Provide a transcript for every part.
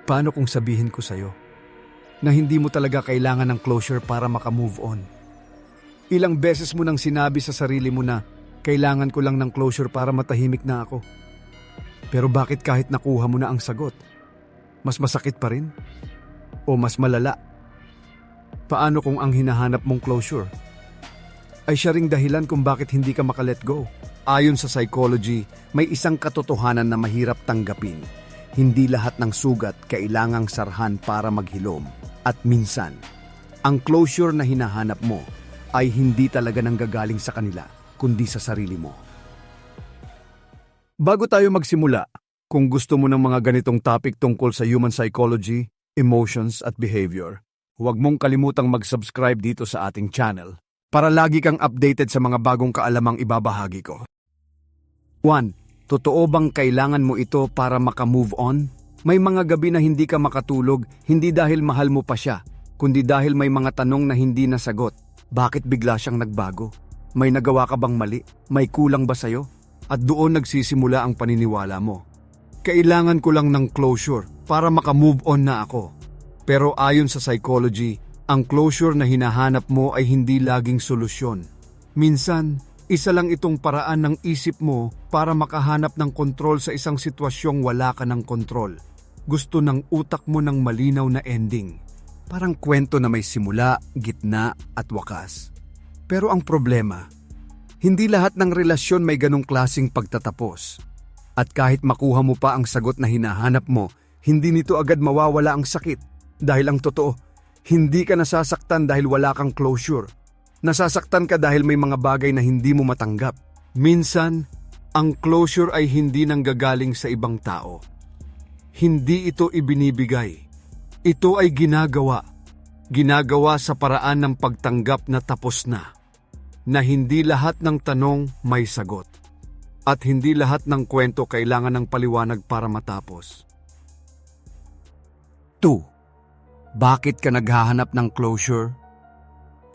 Paano kung sabihin ko sa'yo na hindi mo talaga kailangan ng closure para makamove on? Ilang beses mo nang sinabi sa sarili mo na kailangan ko lang ng closure para matahimik na ako. Pero bakit kahit nakuha mo na ang sagot, mas masakit pa rin? O mas malala? Paano kung ang hinahanap mong closure ay siya ring dahilan kung bakit hindi ka makalet go? Ayon sa psychology, may isang katotohanan na mahirap tanggapin. Hindi lahat ng sugat kailangang sarhan para maghilom. At minsan, ang closure na hinahanap mo ay hindi talaga nanggagaling sa kanila, kundi sa sarili mo. Bago tayo magsimula, kung gusto mo ng mga ganitong topic tungkol sa human psychology, emotions at behavior, huwag mong kalimutang mag-subscribe dito sa ating channel para lagi kang updated sa mga bagong kaalamang ibabahagi ko. 1. Totoo bang kailangan mo ito para makamove on? May mga gabi na hindi ka makatulog, hindi dahil mahal mo pa siya, kundi dahil may mga tanong na hindi nasagot. Bakit bigla siyang nagbago? May nagawa ka bang mali? May kulang ba sa'yo? At doon nagsisimula ang paniniwala mo. Kailangan ko lang ng closure para makamove on na ako. Pero ayon sa psychology, ang closure na hinahanap mo ay hindi laging solusyon. Minsan, isa lang itong paraan ng isip mo para makahanap ng kontrol sa isang sitwasyong wala ka ng kontrol. Gusto ng utak mo ng malinaw na ending. Parang kwento na may simula, gitna at wakas. Pero ang problema, hindi lahat ng relasyon may ganong klaseng pagtatapos. At kahit makuha mo pa ang sagot na hinahanap mo, hindi nito agad mawawala ang sakit. Dahil ang totoo, hindi ka nasasaktan dahil wala kang closure. Nasasaktan ka dahil may mga bagay na hindi mo matanggap. Minsan, ang closure ay hindi nanggagaling sa ibang tao. Hindi ito ibinibigay. Ito ay ginagawa. Ginagawa sa paraan ng pagtanggap na tapos na. Na hindi lahat ng tanong may sagot. At hindi lahat ng kwento kailangan ng paliwanag para matapos. 2. Bakit ka naghahanap ng closure?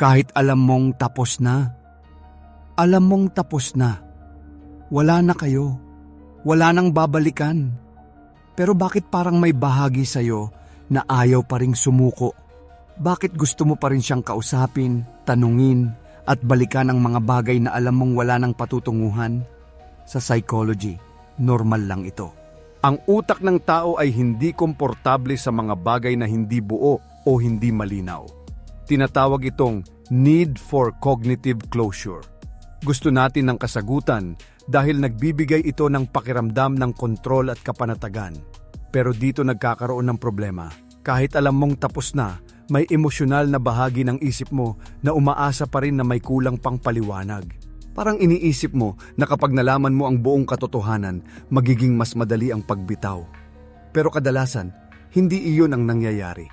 Kahit alam mong tapos na. Alam mong tapos na. Wala na kayo. Wala nang babalikan. Pero bakit parang may bahagi sa'yo na ayaw pa ring sumuko? Bakit gusto mo pa rin siyang kausapin, tanungin, at balikan ang mga bagay na alam mong wala nang patutunguhan? Sa psychology, normal lang ito. Ang utak ng tao ay hindi komportable sa mga bagay na hindi buo o hindi malinaw. Tinatawag itong need for cognitive closure. Gusto natin ng kasagutan dahil nagbibigay ito ng pakiramdam ng kontrol at kapanatagan. Pero dito nagkakaroon ng problema. Kahit alam mong tapos na, may emosyonal na bahagi ng isip mo na umaasa pa rin na may kulang pang paliwanag. Parang iniisip mo na kapag nalaman mo ang buong katotohanan, magiging mas madali ang pagbitaw. Pero kadalasan, hindi iyon ang nangyayari.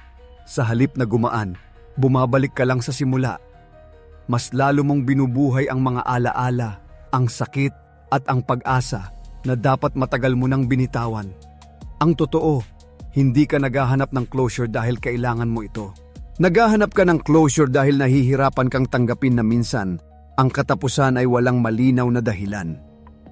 Sa halip na gumaan, bumabalik ka lang sa simula. Mas lalo mong binubuhay ang mga alaala, ang sakit at ang pag-asa na dapat matagal mo nang binitawan. Ang totoo, hindi ka naghahanap ng closure dahil kailangan mo ito. Naghahanap ka ng closure dahil nahihirapan kang tanggapin na minsan ang katapusan ay walang malinaw na dahilan.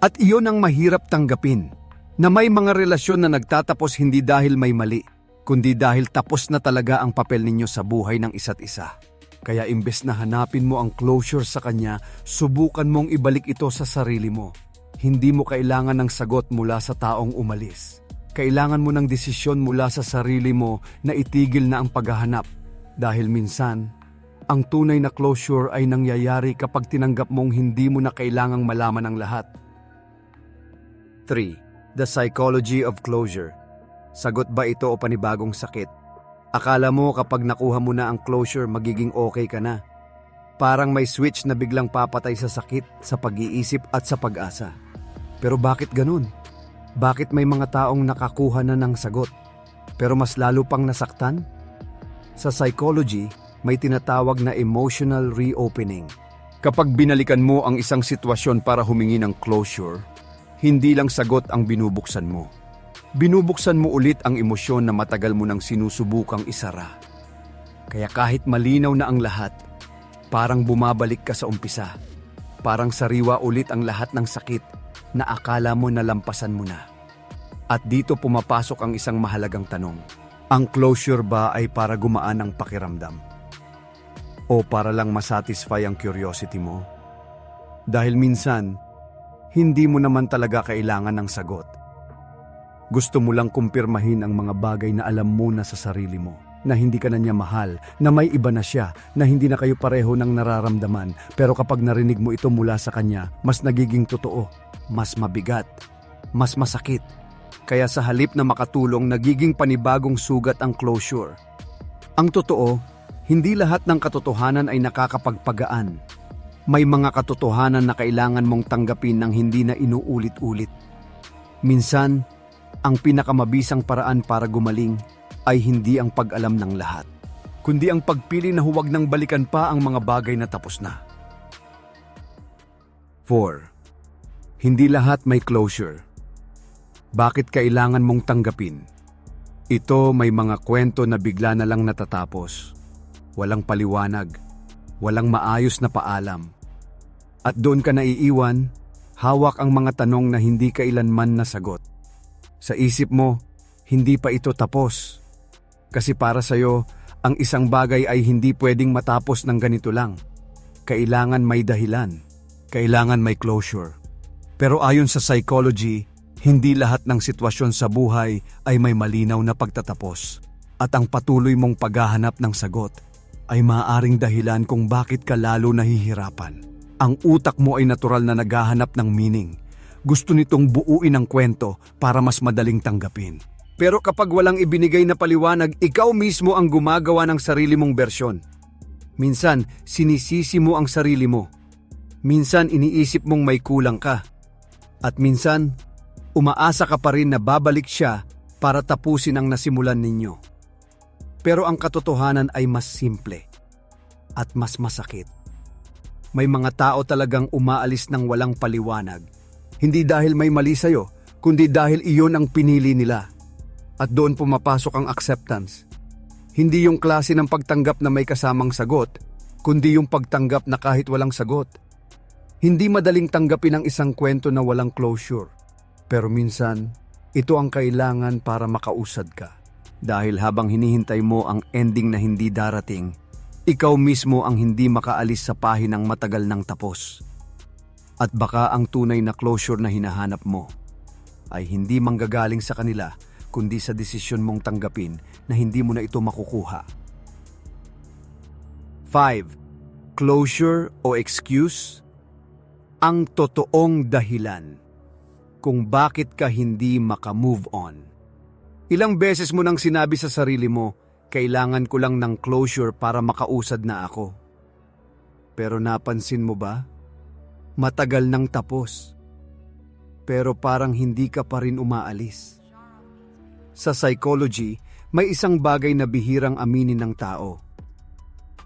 At iyon ang mahirap tanggapin, na may mga relasyon na nagtatapos hindi dahil may mali, kundi dahil tapos na talaga ang papel ninyo sa buhay ng isa't isa. Kaya imbes na hanapin mo ang closure sa kanya, subukan mong ibalik ito sa sarili mo. Hindi mo kailangan ng sagot mula sa taong umalis. Kailangan mo ng desisyon mula sa sarili mo na itigil na ang paghahanap. Dahil minsan, ang tunay na closure ay nangyayari kapag tinanggap mong hindi mo na kailangang malaman ang lahat. 3. The psychology of closure. Sagot ba ito o panibagong sakit? Akala mo kapag nakuha mo na ang closure, magiging okay ka na. Parang may switch na biglang papatay sa sakit, sa pag-iisip at sa pag-asa. Pero bakit ganun? Bakit may mga taong nakakuha na ng sagot, pero mas lalo pang nasaktan? Sa psychology, may tinatawag na emotional reopening. Kapag binalikan mo ang isang sitwasyon para humingi ng closure, hindi lang sagot ang binubuksan mo. Binubuksan mo ulit ang emosyon na matagal mo nang sinusubukang isara. Kaya kahit malinaw na ang lahat, parang bumabalik ka sa umpisa. Parang sariwa ulit ang lahat ng sakit na akala mo nalampasan mo na. At dito pumapasok ang isang mahalagang tanong. Ang closure ba ay para gumaan ang pakiramdam? O para lang masatisfy ang curiosity mo? Dahil minsan, hindi mo naman talaga kailangan ng sagot. Gusto mo lang kumpirmahin ang mga bagay na alam mo na sa sarili mo, na hindi ka na niya mahal, na may iba na siya, na hindi na kayo pareho ng nararamdaman. Pero kapag narinig mo ito mula sa kanya, mas nagiging totoo, mas mabigat, mas masakit. Kaya sa halip na makatulong, nagiging panibagong sugat ang closure. Ang totoo, hindi lahat ng katotohanan ay nakakapagpagaan. May mga katotohanan na kailangan mong tanggapin ng hindi na inuulit-ulit. Minsan, ang pinakamabisang paraan para gumaling ay hindi ang pag-alam ng lahat, kundi ang pagpili na huwag nang balikan pa ang mga bagay na tapos na. 4. Hindi lahat may closure. Bakit kailangan mong tanggapin? Ito may mga kwento na bigla na lang natatapos. Walang paliwanag, walang maayos na paalam. At doon ka naiiwan, hawak ang mga tanong na hindi kailanman nasagot. Sa isip mo, hindi pa ito tapos. Kasi para sa'yo, ang isang bagay ay hindi pwedeng matapos ng ganito lang. Kailangan may dahilan. Kailangan may closure. Pero ayon sa psychology, hindi lahat ng sitwasyon sa buhay ay may malinaw na pagtatapos. At ang patuloy mong paghahanap ng sagot ay maaaring dahilan kung bakit ka lalo nahihirapan. Ang utak mo ay natural na naghahanap ng meaning. Gusto nitong buuin ang kwento para mas madaling tanggapin. Pero kapag walang ibinigay na paliwanag, ikaw mismo ang gumagawa ng sarili mong bersyon. Minsan, sinisisi mo ang sarili mo. Minsan, iniisip mong may kulang ka. At minsan, umaasa ka pa rin na babalik siya para tapusin ang nasimulan ninyo. Pero ang katotohanan ay mas simple at mas masakit. May mga tao talagang umaalis ng walang paliwanag. Hindi dahil may mali sa'yo, kundi dahil iyon ang pinili nila. At doon pumapasok ang acceptance. Hindi yung klase ng pagtanggap na may kasamang sagot, kundi yung pagtanggap na kahit walang sagot. Hindi madaling tanggapin ang isang kwento na walang closure. Pero minsan, ito ang kailangan para makausad ka. Dahil habang hinihintay mo ang ending na hindi darating, ikaw mismo ang hindi makaalis sa pahinang matagal nang tapos. At baka ang tunay na closure na hinahanap mo ay hindi manggagaling sa kanila, kundi sa desisyon mong tanggapin na hindi mo na ito makukuha. 5. Closure o excuse? Ang totoong dahilan kung bakit ka hindi maka-move on. Ilang beses mo nang sinabi sa sarili mo, kailangan ko lang ng closure para makausad na ako. Pero napansin mo ba? Matagal nang tapos. Pero parang hindi ka pa rin umaalis. Sa psychology, may isang bagay na bihirang aminin ng tao.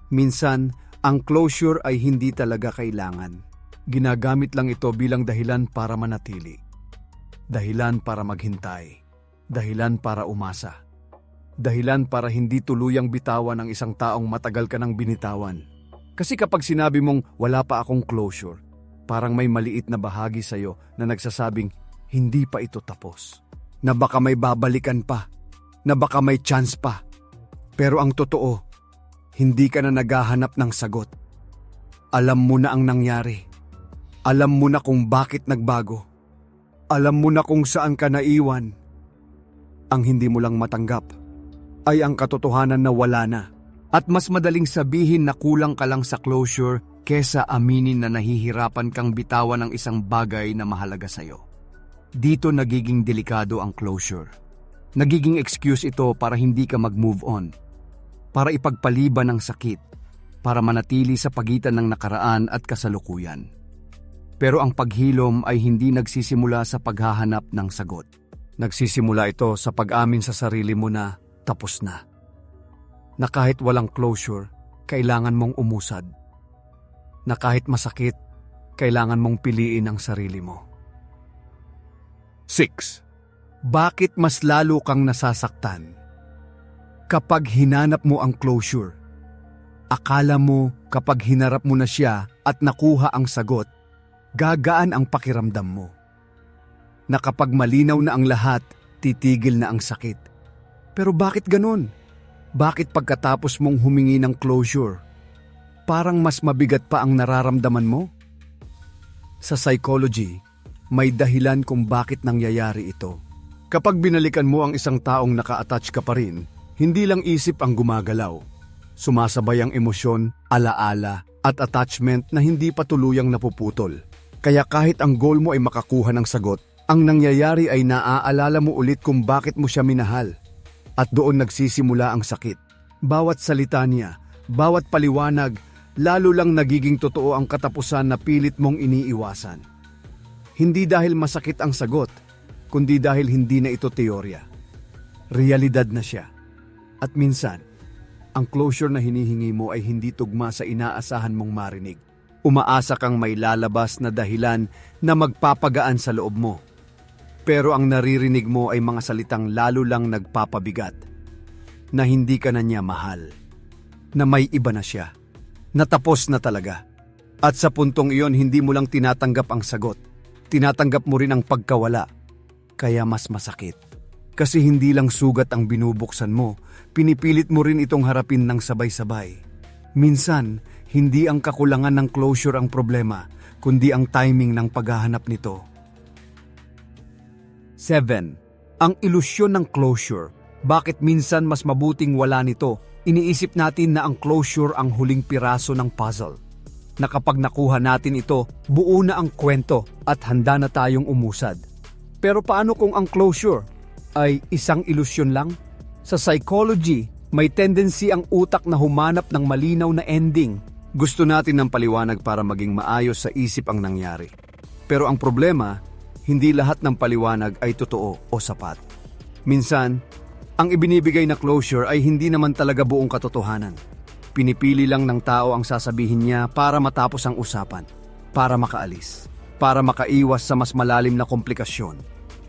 Minsan, ang closure ay hindi talaga kailangan. Ginagamit lang ito bilang dahilan para manatili. Dahilan para maghintay. Dahilan para umasa. Dahilan para hindi tuluyang bitawan ang isang taong matagal ka nang binitawan. Kasi kapag sinabi mong wala pa akong closure, parang may maliit na bahagi sa'yo na nagsasabing hindi pa ito tapos. Na baka may babalikan pa. Na baka may chance pa. Pero ang totoo, hindi ka na naghahanap ng sagot. Alam mo na ang nangyari. Alam mo na kung bakit nagbago. Alam mo na kung saan ka naiwan. Ang hindi mo lang matanggap ay ang katotohanan na wala na. At mas madaling sabihin na kulang ka lang sa closure kesa aminin na nahihirapan kang bitawan ng isang bagay na mahalaga sa'yo. Dito nagiging delikado ang closure. Nagiging excuse ito para hindi ka mag-move on. Para ipagpaliban ang sakit. Para manatili sa pagitan ng nakaraan at kasalukuyan. Pero ang paghilom ay hindi nagsisimula sa paghahanap ng sagot. Nagsisimula ito sa pag-amin sa sarili mo na tapos na. Na kahit walang closure, kailangan mong umusad. Na kahit masakit, kailangan mong piliin ang sarili mo. 6. Bakit mas lalo kang nasasaktan? Kapag hinanap mo ang closure, akala mo kapag hinarap mo na siya at nakuha ang sagot, gagaan ang pakiramdam mo. Na kapag malinaw na ang lahat, titigil na ang sakit. Pero bakit ganun? Bakit pagkatapos mong humingi ng closure, parang mas mabigat pa ang nararamdaman mo? Sa psychology, may dahilan kung bakit nangyayari ito. Kapag binalikan mo ang isang taong naka-attach ka pa rin, hindi lang isip ang gumagalaw. Sumasabay ang emosyon, alaala, at attachment na hindi pa tuluyang napuputol. Kaya kahit ang goal mo ay makakuha ng sagot, ang nangyayari ay naaalala mo ulit kung bakit mo siya minahal. At doon nagsisimula ang sakit. Bawat salita niya, bawat paliwanag, lalo lang nagiging totoo ang katapusan na pilit mong iniiwasan. Hindi dahil masakit ang sagot, kundi dahil hindi na ito teorya. Realidad na siya. At minsan, ang closure na hinihingi mo ay hindi tugma sa inaasahan mong marinig. Umaasa kang may lalabas na dahilan na magpapagaan sa loob mo. Pero ang naririnig mo ay mga salitang lalo lang nagpapabigat. Na hindi ka na niya mahal. Na may iba na siya. Natapos na talaga. At sa puntong iyon, hindi mo lang tinatanggap ang sagot. Tinatanggap mo rin ang pagkawala. Kaya mas masakit. Kasi hindi lang sugat ang binubuksan mo, pinipilit mo rin itong harapin ng sabay-sabay. Minsan, hindi ang kakulangan ng closure ang problema, kundi ang timing ng paghahanap nito. 7. Ang ilusyon ng closure. Bakit minsan mas mabuting wala nito? Iniisip natin na ang closure ang huling piraso ng puzzle. Na kapag nakuha natin ito, buo na ang kwento at handa na tayong umusad. Pero paano kung ang closure ay isang ilusyon lang? Sa psychology, may tendency ang utak na humanap ng malinaw na ending. Gusto natin ng paliwanag para maging maayos sa isip ang nangyari. Pero ang problema, hindi lahat ng paliwanag ay totoo o sapat. Minsan, ang ibinibigay na closure ay hindi naman talaga buong katotohanan. Pinipili lang ng tao ang sasabihin niya para matapos ang usapan, para makaalis, para makaiwas sa mas malalim na komplikasyon.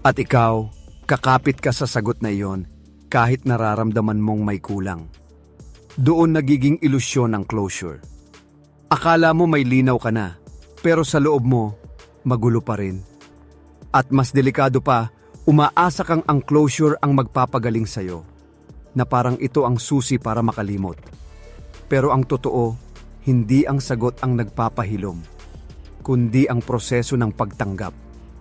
At ikaw, kakapit ka sa sagot na iyon kahit nararamdaman mong may kulang. Doon nagiging ilusyon ang closure. Akala mo may linaw ka na, pero sa loob mo, magulo pa rin. At mas delikado pa, umaasa kang ang closure ang magpapagaling sa'yo, na parang ito ang susi para makalimot. Pero ang totoo, hindi ang sagot ang nagpapahilom, kundi ang proseso ng pagtanggap.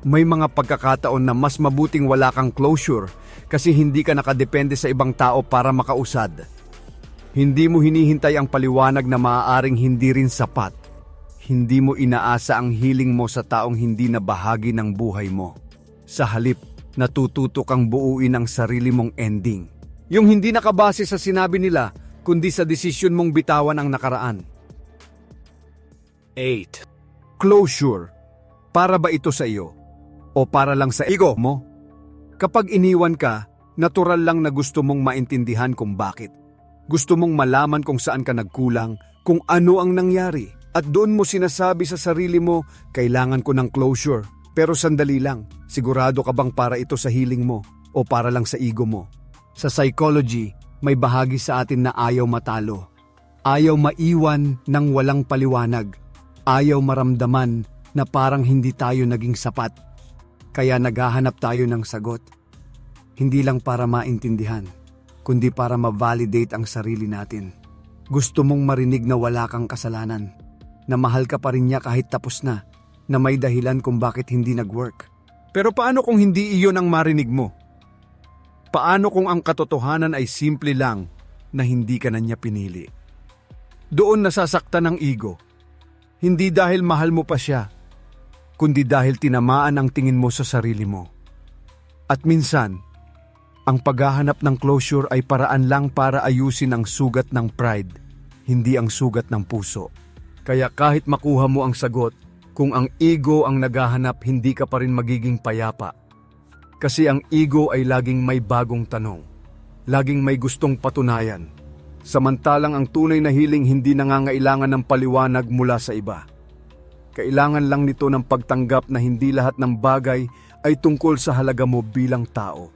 May mga pagkakataon na mas mabuting wala kang closure kasi hindi ka nakadepende sa ibang tao para makausad. Hindi mo hinihintay ang paliwanag na maaaring hindi rin sapat. Hindi mo inaasa ang healing mo sa taong hindi na bahagi ng buhay mo. Sa halip, natututo kang buuin ang sarili mong ending. Yung hindi nakabase sa sinabi nila, kundi sa desisyon mong bitawan ang nakaraan. 8. Closure. Para ba ito sa iyo? O para lang sa ego mo? Kapag iniwan ka, natural lang na gusto mong maintindihan kung bakit. Gusto mong malaman kung saan ka nagkulang, kung ano ang nangyari. At doon mo sinasabi sa sarili mo, kailangan ko ng closure. Pero sandali lang, sigurado ka bang para ito sa healing mo o para lang sa ego mo? Sa psychology, may bahagi sa atin na ayaw matalo. Ayaw maiwan ng walang paliwanag. Ayaw maramdaman na parang hindi tayo naging sapat. Kaya naghahanap tayo ng sagot. Hindi lang para maintindihan, kundi para ma-validate ang sarili natin. Gusto mong marinig na wala kang kasalanan, na mahal ka pa rin niya kahit tapos na may dahilan kung bakit hindi nag-work. Pero paano kung hindi iyon ang marinig mo? Paano kung ang katotohanan ay simple lang na hindi ka na niya pinili? Doon nasasaktan ang ego. Hindi dahil mahal mo pa siya, kundi dahil tinamaan ang tingin mo sa sarili mo. At minsan, ang paghahanap ng closure ay paraan lang para ayusin ang sugat ng pride, hindi ang sugat ng puso. Kaya kahit makuha mo ang sagot, kung ang ego ang naghahanap, hindi ka pa rin magiging payapa. Kasi ang ego ay laging may bagong tanong, laging may gustong patunayan. Samantalang ang tunay na healing hindi nangangailangan ng paliwanag mula sa iba. Kailangan lang nito ng pagtanggap na hindi lahat ng bagay ay tungkol sa halaga mo bilang tao.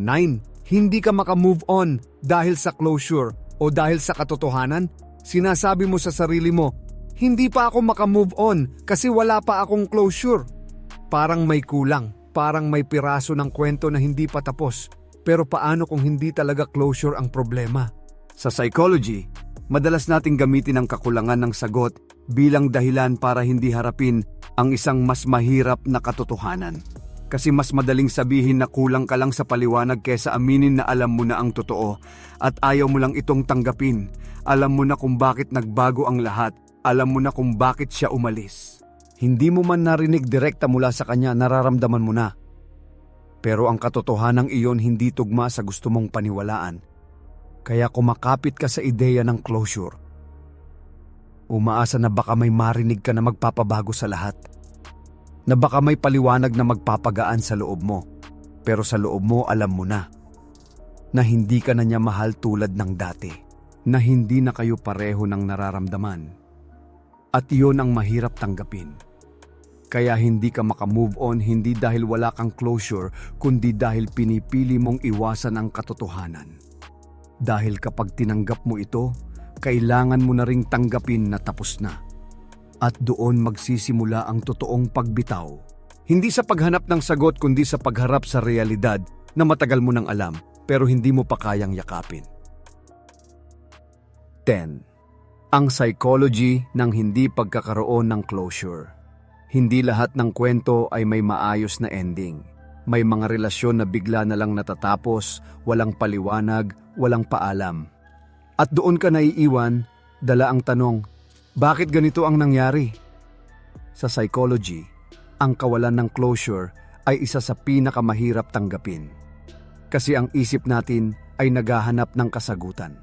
9. Hindi ka makamove on dahil sa closure o dahil sa katotohanan. Sinasabi mo sa sarili mo, hindi pa ako makamove on kasi wala pa akong closure. Parang may kulang, parang may piraso ng kwento na hindi pa tapos. Pero paano kung hindi talaga closure ang problema? Sa psychology, madalas nating gamitin ang kakulangan ng sagot bilang dahilan para hindi harapin ang isang mas mahirap na katotohanan. Kasi mas madaling sabihin na kulang ka lang sa paliwanag kaysa aminin na alam mo na ang totoo at ayaw mo lang itong tanggapin. Alam mo na kung bakit nagbago ang lahat. Alam mo na kung bakit siya umalis. Hindi mo man narinig direkta mula sa kanya, nararamdaman mo na. Pero ang katotohanang iyon hindi tugma sa gusto mong paniwalaan. Kaya kumakapit ka sa ideya ng closure. Umaasa na baka may marinig ka na magpapabago sa lahat. Na baka may paliwanag na magpapagaan sa loob mo. Pero sa loob mo alam mo na hindi ka na niya mahal tulad ng dati. Na hindi na kayo pareho ng nararamdaman. At iyon ang mahirap tanggapin. Kaya hindi ka makamove on hindi dahil wala kang closure, kundi dahil pinipili mong iwasan ang katotohanan. Dahil kapag tinanggap mo ito, kailangan mo na ring tanggapin na tapos na. At doon magsisimula ang totoong pagbitaw. Hindi sa paghanap ng sagot kundi sa pagharap sa realidad na matagal mo nang alam pero hindi mo pa kayang yakapin. 10. Ang psychology ng hindi pagkakaroon ng closure. Hindi lahat ng kwento ay may maayos na ending. May mga relasyon na bigla na lang natatapos, walang paliwanag, walang paalam. At doon ka naiiwan, dala ang tanong, bakit ganito ang nangyari? Sa psychology, ang kawalan ng closure ay isa sa pinakamahirap tanggapin. Kasi ang isip natin ay naghahanap ng kasagutan.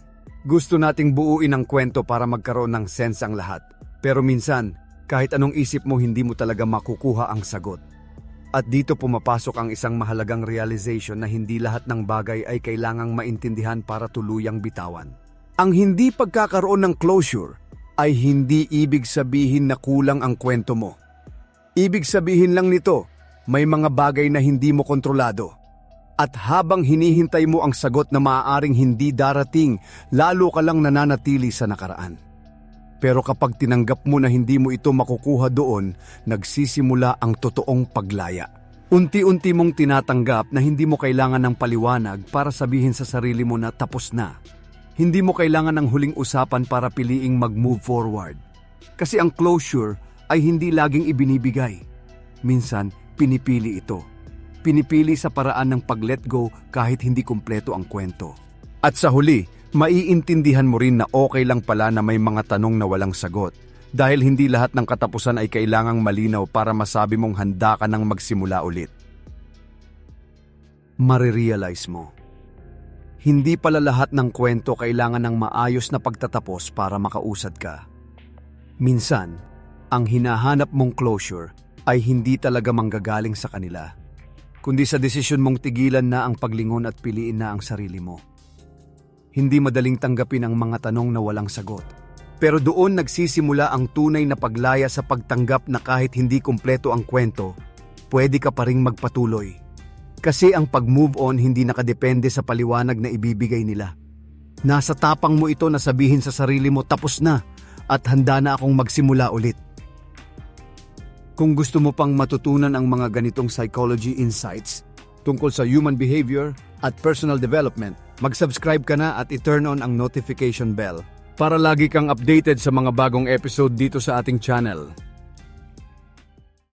Gusto nating buuin ang kwento para magkaroon ng sense ang lahat. Pero minsan, kahit anong isip mo hindi mo talaga makukuha ang sagot. At dito pumapasok ang isang mahalagang realization na hindi lahat ng bagay ay kailangang maintindihan para tuluyang bitawan. Ang hindi pagkakaroon ng closure ay hindi ibig sabihin na kulang ang kwento mo. Ibig sabihin lang nito, may mga bagay na hindi mo kontrolado. At habang hinihintay mo ang sagot na maaaring hindi darating, lalo ka lang nananatili sa nakaraan. Pero kapag tinanggap mo na hindi mo ito makukuha doon, nagsisimula ang totoong paglaya. Unti-unti mong tinatanggap na hindi mo kailangan ng paliwanag para sabihin sa sarili mo na tapos na. Hindi mo kailangan ng huling usapan para piliing mag-move forward. Kasi ang closure ay hindi laging ibinibigay. Minsan, pinipili ito. Pinipili sa paraan ng pag-let go kahit hindi kumpleto ang kwento. At sa huli, maiintindihan mo rin na okay lang pala na may mga tanong na walang sagot. Dahil hindi lahat ng katapusan ay kailangang malinaw para masabi mong handa ka nang magsimula ulit. Marirealize mo. Hindi pala lahat ng kwento kailangan ng maayos na pagtatapos para makausad ka. Minsan, ang hinahanap mong closure ay hindi talaga manggagaling sa kanila, kundi sa desisyon mong tigilan na ang paglingon at piliin na ang sarili mo. Hindi madaling tanggapin ang mga tanong na walang sagot. Pero doon nagsisimula ang tunay na paglaya sa pagtanggap na kahit hindi kumpleto ang kwento, pwede ka pa ring magpatuloy. Kasi ang pag-move on hindi nakadepende sa paliwanag na ibibigay nila. Nasa tapang mo ito na sabihin sa sarili mo tapos na at handa na akong magsimula ulit. Kung gusto mo pang matutunan ang mga ganitong psychology insights tungkol sa human behavior at personal development, mag-subscribe ka na at i-turn on ang notification bell para lagi kang updated sa mga bagong episode dito sa ating channel.